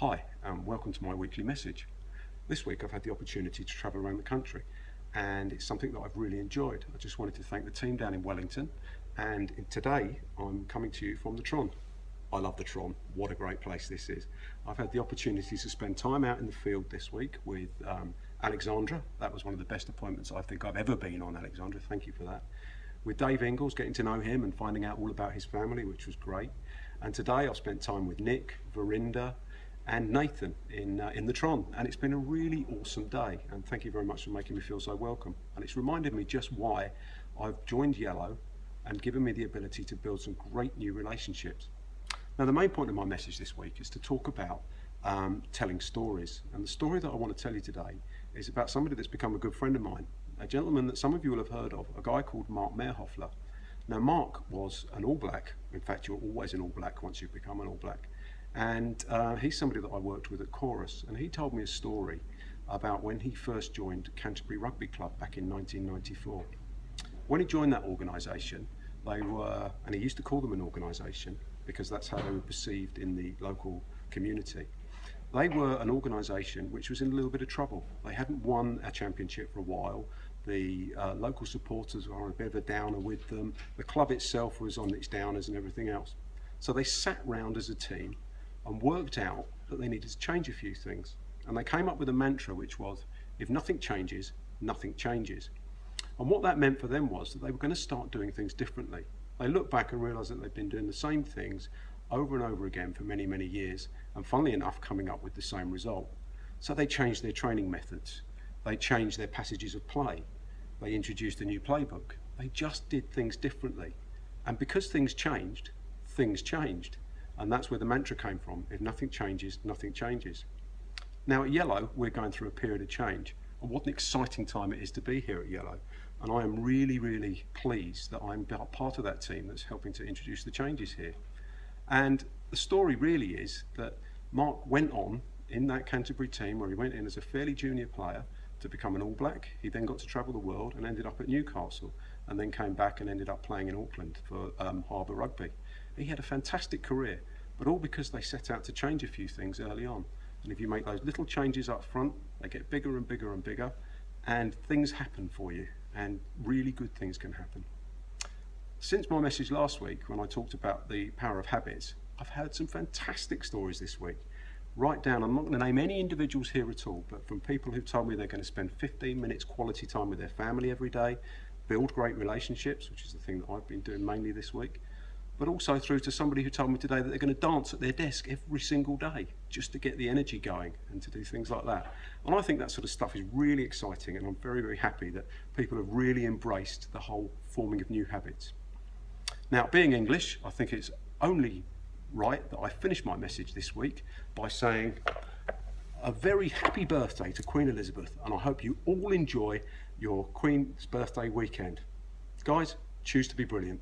Hi, and welcome to my weekly message. This week I've had the opportunity to travel around the country, and it's something that I've really enjoyed. I just wanted to thank the team down in Wellington, and today I'm coming to you from the Tron. I love the Tron. What a great place this is. I've had the opportunity to spend time out in the field this week with Alexandra. That was one of the best appointments I think I've ever been on, Alexandra. Thank you for that. With Dave Ingalls, getting to know him and finding out all about his family, which was great. And today I've spent time with Nick, Verinda, and Nathan in the Tron, and it's been a really awesome day, and thank you very much for making me feel so welcome. And it's reminded me just why I've joined Yellow and given me the ability to build some great new relationships. Now, the main point of my message this week is to talk about telling stories, and the story that I want to tell you today is about somebody that's become a good friend of mine, a gentleman that some of you will have heard of, a guy called Mark Meerhoffler. Now, Mark was an All Black. In fact, you're always an All Black once you've become an All Black. And he's somebody that I worked with at Chorus, and he told me a story about when he first joined Canterbury Rugby Club back in 1994. When he joined that organisation, they were, and he used to call them an organisation because that's how they were perceived in the local community. They were an organisation which was in a little bit of trouble. They hadn't won a championship for a while. The local supporters were on a bit of a downer with them. The club itself was on its downers and everything else. So they sat round as a team and worked out that they needed to change a few things. And they came up with a mantra which was, if nothing changes, nothing changes. And what that meant for them was that they were going to start doing things differently. They looked back and realised that they'd been doing the same things over and over again for many, many years, and funnily enough, coming up with the same result. So they changed their training methods. They changed their passages of play. They introduced a new playbook. They just did things differently. And because things changed, things changed. And that's where the mantra came from. If nothing changes, nothing changes. Now at Yellow, we're going through a period of change. And what an exciting time it is to be here at Yellow. And I am really, really pleased that I'm part of that team that's helping to introduce the changes here. And the story really is that Mark went on in that Canterbury team where he went in as a fairly junior player to become an All Black. He then got to travel the world and ended up at Newcastle, and then came back and ended up playing in Auckland for Harbour Rugby. He had a fantastic career, but all because they set out to change a few things early on. And if you make those little changes up front, they get bigger and bigger and bigger, and things happen for you, and really good things can happen. Since my message last week, when I talked about the power of habits, I've heard some fantastic stories this week. Right down, I'm not going to name any individuals here at all, but from people who told me they're going to spend 15 minutes quality time with their family every day, build great relationships, which is the thing that I've been doing mainly this week, but also through to somebody who told me today that they're going to dance at their desk every single day just to get the energy going and to do things like that. And I think that sort of stuff is really exciting, and I'm very, very happy that people have really embraced the whole forming of new habits. Now, being English, I think it's only right that I finish my message this week by saying a very happy birthday to Queen Elizabeth, and I hope you all enjoy your Queen's birthday weekend. Guys, choose to be brilliant.